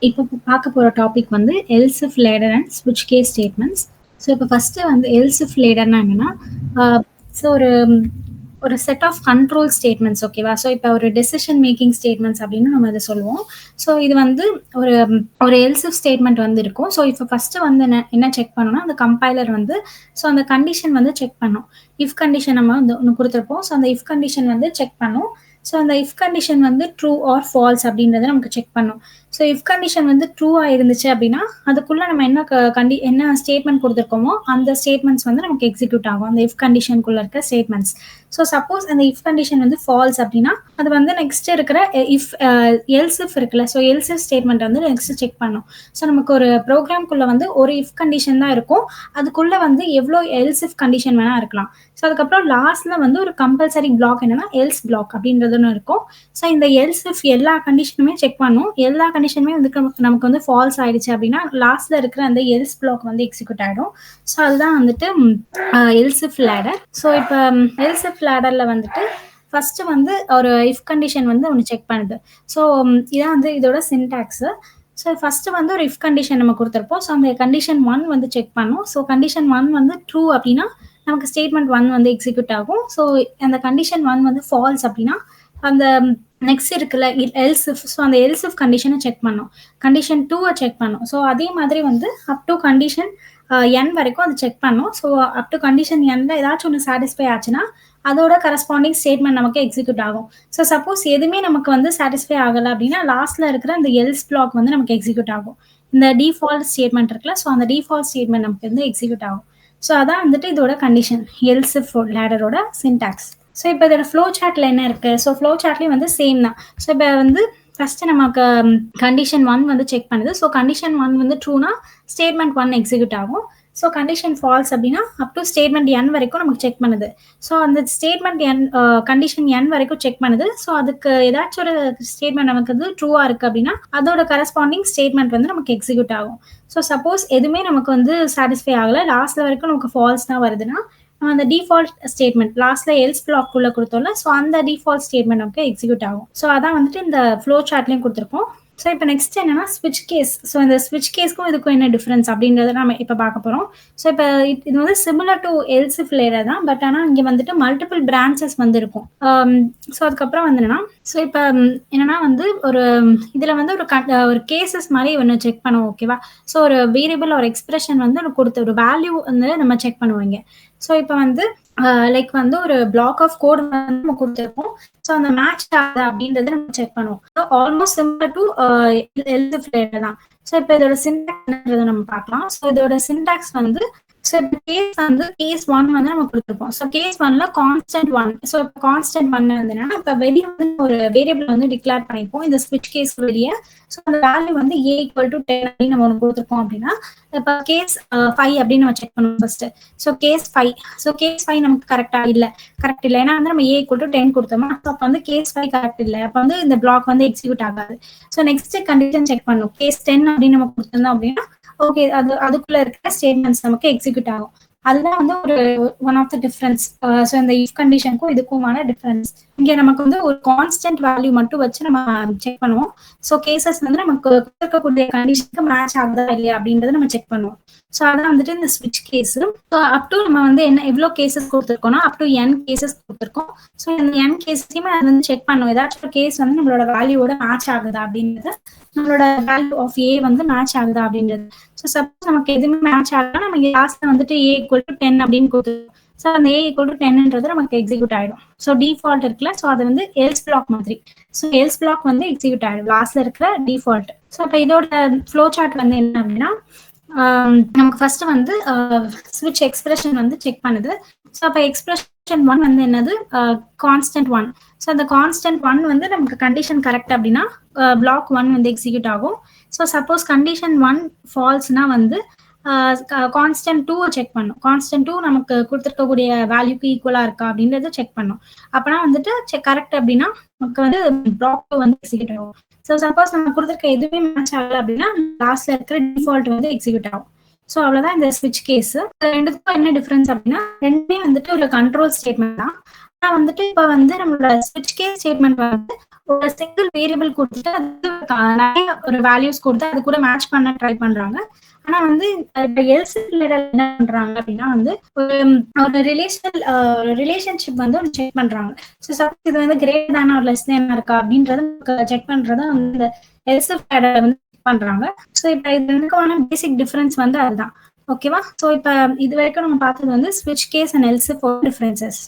இப்போ பார்க்க போற டாபிக் வந்து எல்ஸ் இஃப் லேடர் அண்ட் ஸ்விட்ச் கேஸ் ஸ்டேட்மெண்ட்ஸ். ஸோ இப்போ ஃபர்ஸ்ட்டு வந்து எல்ஸ் இஃப் லேடர்னா என்னன்னா, ஸோ ஒரு செட் ஆஃப் கண்ட்ரோல் ஸ்டேட்மெண்ட்ஸ் ஓகேவா? ஸோ இப்போ ஒரு டெசிஷன் மேக்கிங் ஸ்டேட்மெண்ட்ஸ் அப்படின்னு நம்ம இதை சொல்லுவோம். ஸோ இது வந்து ஒரு ஒரு எல்ஸ் இஃப் ஸ்டேட்மெண்ட் வந்து இருக்கும். ஸோ இப்போ ஃபர்ஸ்ட்டு வந்து என்ன செக் பண்ணணும்னா, அந்த கம்பைலர் வந்து ஸோ அந்த கண்டிஷன் வந்து செக் பண்ணும். இஃப் கண்டிஷன் நம்ம வந்து ஒன்று கொடுத்துருப்போம். ஸோ அந்த இஃப் கண்டிஷன் வந்து செக் பண்ணும். ஸோ அந்த இஃப் கண்டிஷன் வந்து ட்ரூ ஆர் ஃபால்ஸ் அப்படின்றத நமக்கு செக் பண்ணும். ஸோ இஃப் கண்டிஷன் வந்து ட்ரூவா இருந்துச்சு அப்படின்னா, அதுக்குள்ள நம்ம என்ன ஸ்டேட்மெண்ட் குடுத்துருக்கோமோ, அந்த ஸ்டேட்மெண்ட்ஸ் வந்து நமக்கு எக்ஸிக்யூட் ஆகும். அந்த இஃப் கண்டிஷன்க்குள்ள இருக்க ஸ்டேட்மெண்ட்ஸ். ஸோ சப்போஸ் அந்த இஃப் கண்டிஷன் வந்து ஃபால்ஸ் அப்படின்னா, அது வந்து நெக்ஸ்ட் இருக்கிற இஃப் எல்ஸ் இஃப் இருக்குல்ல, ஸோ எல்ஸ் இஃப் ஸ்டேட்மெண்ட் வந்து நெக்ஸ்ட் செக் பண்ணும். ஸோ நமக்கு ஒரு ப்ரோக்ராம்க்குள்ள வந்து ஒரு இஃப் கண்டிஷன் தான் இருக்கும். அதுக்குள்ள வந்து எவ்வளோ எல்ஸ் இஃப் கண்டிஷன் வேணா இருக்கலாம். ஸோ அதுக்கப்புறம் லாஸ்ட்ல வந்து ஒரு கம்பல்சரி பிளாக் என்னன்னா எல்ஸ் பிளாக் அப்படின்றதுன்னு இருக்கும். ஸோ இந்த எல்ஸ் இஃப் எல்லா கண்டிஷனுமே செக் பண்ணும். எல்லா கண்டிஷனுமே வந்து நமக்கு வந்து ஃபால்ஸ் ஆயிடுச்சு அப்படின்னா, லாஸ்ட்ல இருக்கிற அந்த எல்ஸ் பிளாக் வந்து எக்ஸிக்யூட் ஆயிடும். ஸோ அதுதான் வந்துட்டு எல்ஸ் இஃப் லேடர். ஸோ இப்போ எல்ஸ் இஃப் லேடர்ல வந்துட்டு ஃபர்ஸ்ட் வந்து ஒரு இஃப் கண்டிஷன் வந்து ஒன்று செக் பண்ணுது. ஸோ இதான் வந்து இதோட சின்டாக்ஸ். ஸோ ஃபர்ஸ்ட் வந்து ஒரு இஃப் கண்டிஷன் நம்ம கொடுத்துருப்போம். ஸோ அந்த கண்டிஷன் 1 வந்து செக் பண்ணும். ஸோ கண்டிஷன் 1 வந்து ட்ரூ அப்படின்னா நமக்கு ஸ்டேட்மெண்ட் 1 வந்து எக்ஸிக்யூட் ஆகும். ஸோ அந்த கண்டிஷன் 1 வந்து ஃபால்ஸ் அப்படின்னா அந்த நெக்ஸ்ட் இருக்குல்ல எல்ஸ் இஃப், ஸோ அந்த எல்ஸ் இஃப் கண்டிஷனை செக் பண்ணும். கண்டிஷன் 2 செக் பண்ணும். ஸோ அதே மாதிரி வந்து அப் டு கண்டிஷன் n வரைக்கும் அது செக் பண்ணும். ஸோ அப் டு கண்டிஷன் nல ஏதாச்சும் ஒன்று சாட்டிஸ்ஃபை ஆச்சுன்னா அதோட கரஸ்பாண்டிங் ஸ்டேட்மெண்ட் நமக்கு எக்ஸிக்யூட் ஆகும். ஸோ சப்போஸ் எதுவுமே நமக்கு வந்து சாட்டிஸ்ஃபை ஆகலை அப்படின்னா லாஸ்ட்ல இருக்கிற அந்த எல்ஸ் பிளாக் வந்து நமக்கு எக்ஸிக்யூட் ஆகும். இந்த டிஃபால்ட் ஸ்டேட்மெண்ட் இருக்குல்ல, ஸோ அந்த டிஃபால்ட் ஸ்டேட்மெண்ட் நமக்கு வந்து எக்ஸிக்யூட் ஆகும். ஸோ அதான் வந்துட்டு இதோட கண்டிஷன் எல்ஸ் இஃப் லேடரோட சின்டாக்ஸ். ஸோ இப்போ இதோட ஃப்ளோ சார்ட்ல என்ன இருக்கு? ஸோ ஃப்ளோ சார்ட்லேயும் வந்து சேம் தான். ஸோ இப்போ வந்து ஃபர்ஸ்ட் நமக்கு கண்டிஷன் 1 வந்து செக் பண்ணுது. ஸோ கண்டிஷன் 1 வந்து ட்ரூனா ஸ்டேட்மெண்ட் 1 எக்ஸிக்யூட் ஆகும். ஸோ கண்டிஷன் ஃபால்ஸ் அப்படின்னா அப் டு ஸ்டேட்மெண்ட் n வரைக்கும் நமக்கு செக் பண்ணுது. ஸோ அந்த ஸ்டேட்மெண்ட் கண்டிஷன் n வரைக்கும் செக் பண்ணுது. ஸோ அதுக்கு ஏதாச்சும் ஒரு ஸ்டேட்மெண்ட் நமக்கு வந்து ட்ரூவா இருக்கு அப்படின்னா அதோட கரஸ்பாண்டிங் ஸ்டேட்மெண்ட் வந்து நமக்கு எக்ஸிக்யூட் ஆகும். ஸோ சப்போஸ் எதுவுமே நமக்கு வந்து சாட்டிஸ்ஃபை ஆகலை, லாஸ்ட்ல வரைக்கும் நமக்கு ஃபால்ஸ் தான் வருதுன்னா அந்த டிஃபால்ட் ஸ்டேட்மெண்ட் லாஸ்ட்ல எல்ஸ் பிளாக் உள்ள கொடுத்தோம்ல, ஸோ அந்த டிஃபால்ட் ஸ்டேட்மெண்ட் நமக்கு எக்ஸிக்யூட் ஆகும். ஸோ அதான் வந்துட்டு இந்த ஃப்ளோ சார்ட்லயும் கொடுத்துருக்கோம். ஸோ இப்போ நெக்ஸ்ட் என்னன்னா ஸ்விட்ச் கேஸ். ஸோ இந்த ஸ்விட்ச் கேஸ்க்கும் இதுக்கும் என்ன டிஃபரன்ஸ் அப்படின்றத நம்ம இப்போ பார்க்க போகிறோம். ஸோ இப்போ இது வந்து similar to else if ladder தான், பட் ஆனால் இங்கே வந்துட்டு மல்டிபிள் பிரான்ச்சஸ் வந்து இருக்கும். ஸோ அதுக்கப்புறம் வந்து என்னன்னா, ஸோ இப்போ என்னன்னா வந்து ஒரு இதில் வந்து ஒரு கேசஸ் மாதிரி ஒன்று செக் பண்ணுவோம் ஓகேவா? ஸோ ஒரு வேரியபிள் ஒரு எக்ஸ்பிரஷன் வந்து ஒன்று கொடுத்த ஒரு வேல்யூ வந்து நம்ம செக் பண்ணுவோங்க. ஸோ இப்போ வந்து லைக் வந்து ஒரு பிளாக் ஆஃப் கோட் வந்து நம்ம கொடுத்துருப்போம். ஸோ அந்த மேட்ச் ஆகுது அப்படின்றத நம்ம செக் பண்ணுவோம். Almost similar to else if ladder தான். ஸோ இப்போ இதோட சின்டாக்ஸ் நம்ம பார்க்கலாம். ஸோ இதோட சின்டாக்ஸ் வந்து ஸோ இப்போ கேஸ் வந்து கேஸ் 1 வந்து நம்ம கொடுத்துருப்போம். ஸோ கேஸ் 1ல கான்ஸ்டன்ட் 1. ஸோ இப்போ கான்ஸ்டன்ட் 1 வந்து இப்போ வெளியே வந்து ஒரு வேரியபிள் வந்து டிக்ளேர் பண்ணிப்போம் இந்த ஸ்விட்ச் கேஸ் வெளியே. ஸோ அந்த வேல்யூ வந்து a = 10 அப்படின்னு நம்ம ஒன்று கொடுத்துருக்கோம் அப்படின்னா இப்போ கேஸ் 5 அப்படின்னு நம்ம செக் பண்ணுவோம் first. So case 5, so case 5 நமக்கு கரெக்ட் இல்லை. ஏன்னா வந்து நம்ம a = 10 கொடுத்தோமா, ஸோ அப்போ வந்து கேஸ் 5 கரெக்ட் இல்லை. அப்போ வந்து இந்த பிளாக் வந்து எக்ஸிக்யூட் ஆகாது. ஸோ நெக்ஸ்ட் கண்டிஷன் செக் பண்ணும். கேஸ் 10 அப்படின்னு நம்ம கொடுத்துருந்தோம் அப்படின்னா ஓகே அதுக்குள்ள இருக்கிற ஸ்டேட்மெண்ட்ஸ் நமக்கு எக்ஸிக்யூட் ஆகும். அதுதான் வந்து ஒரு one of the difference. So இந்த இஃப் கண்டிஷனுக்கும் இதுக்குமான டிஃபரன்ஸ். இங்கே நமக்கு வந்து ஒரு கான்ஸ்டன்ட் வேல்யூ மட்டும் வச்சு நம்ம செக் பண்ணுவோம். ஸோ கேசஸ் வந்து நமக்கு இருக்கக்கூடிய கண்டிஷனுக்கு மேட்ச் ஆகுதா இல்லையா அப்படின்றத நம்ம செக் பண்ணுவோம். ஸோ அதான் வந்துட்டு இந்த ஸ்விட்ச் கேஸ். ஸோ அப் டு நம்ம வந்து எவ்வளோ கேசஸ் கொடுத்துருக்கோம்னா அப் டு n கேசஸ் கொடுத்துருக்கோம். ஸோ இந்த n கேசஸையுமே அது வந்து செக் பண்ணுவோம். ஏதாச்சும் ஒரு கேஸ் வந்து நம்மளோட வேல்யூவோட மேட்ச் ஆகுதா அப்படின்றது, நம்மளோட வேல்யூ ஆஃப் a வந்து மேட்ச் ஆகுதா அப்படின்றது. ஸோ சப்போஸ் நமக்கு எதுவுமே மேட்ச் ஆகலாம், நம்ம லாஸ்ட்ல வந்துட்டு a = 10 அப்படின்னு கொடுத்துருக்கோம். ஸோ அந்த a = 10ன்றது நமக்கு எக்ஸிக்யூட் ஆயிடும். ஸோ டிஃபால்ட் இருக்குல்ல, ஸோ அது வந்து எல்ஸ் பிளாக் மாதிரி. ஸோ எல்ஸ் பிளாக் வந்து எக்ஸிக்யூட் ஆயிடும் லாஸ்ட்ல இருக்கிற டிஃபால்ட். ஸோ இப்போ இதோட ஃப்ளோ சார்ட் வந்து என்ன அப்படின்னா, நமக்கு ஃபர்ஸ்ட் வந்து ஸ்விட்ச் எக்ஸ்பிரஷன் வந்து செக் பண்ணுது. ஸோ அப்போ எக்ஸ்பிரஷன் 1 வந்து என்னது கான்ஸ்டன்ட் 1. ஸோ அந்த கான்ஸ்டன்ட் 1 வந்து நமக்கு கண்டிஷன் கரெக்ட் அப்படின்னா பிளாக் 1 வந்து எக்ஸிக்யூட் ஆகும். ஸோ சப்போஸ் கண்டிஷன் 1 ஃபால்ஸ்னா வந்து கான்ஸ்டன்ட் 2 செக் பண்ணும். கான்ஸ்டன்ட் 2 நமக்கு கொடுத்துருக்கக்கூடிய வேல்யூக்கு ஈக்குவலா இருக்கா அப்படின்றத செக் பண்ணும். அப்பனா வந்துட்டு கரெக்ட் அப்படின்னா நமக்கு வந்து பிளாக் 2 வந்து எக்ஸிக்யூட் ஆகும். ஸோ சப்போஸ் நம்ம கொடுத்துருக்க எதுவுமே மேட்ச் ஆகல அப்படின்னா லாஸ்ட்ல இருக்கிற டிஃபால்ட் வந்து எக்ஸிக்யூட் ஆகும். ஸோ அவ்வளோதான் இந்த ஸ்விட்ச் கேஸ். ரெண்டுத்துக்கும் என்ன டிஃபரன்ஸ் அப்படின்னா ரெண்டுமே வந்துட்டு ஒரு கண்ட்ரோல் ஸ்டேட்மெண்ட் தான். வந்துட்டு இப்ப வந்து நம்மளோட ஸ்விட்ச் கேஸ் ஸ்டேட்மெண்ட் வந்து ஒரு சிங்கிள் வேரியபிள் குடுத்துட்டு அதுக்கு நெறைய ஒரு வேல்யூஸ் குடுத்து அது கூட மேட்ச் பண்ண ட்ரை பண்றாங்க. ஆனா வந்து இப்ப எல்ஸ் ரிலேட்டட் என்ன பண்றாங்க அப்டின்னா வந்து ஒரு ஒரு ரிலேஷன்ஷிப் வந்து ஒண்ணு செக் பண்றாங்க. சப்போஸ் இது வந்து greater than or less than இருக்கா அப்டின்றத செக் பண்றத வந்து இந்த எல்ஸ் இஃப் லேடர்ல வந்து செக் பண்றாங்க. இப்ப இது 2க்கான பேசிக் டிஃபரன்ஸ் வந்து அதுதான். ஓகேவா? இப்ப இதுவரைக்கும் நம்ம பார்த்தது வந்து ஸ்விட்ச் case and else if differences.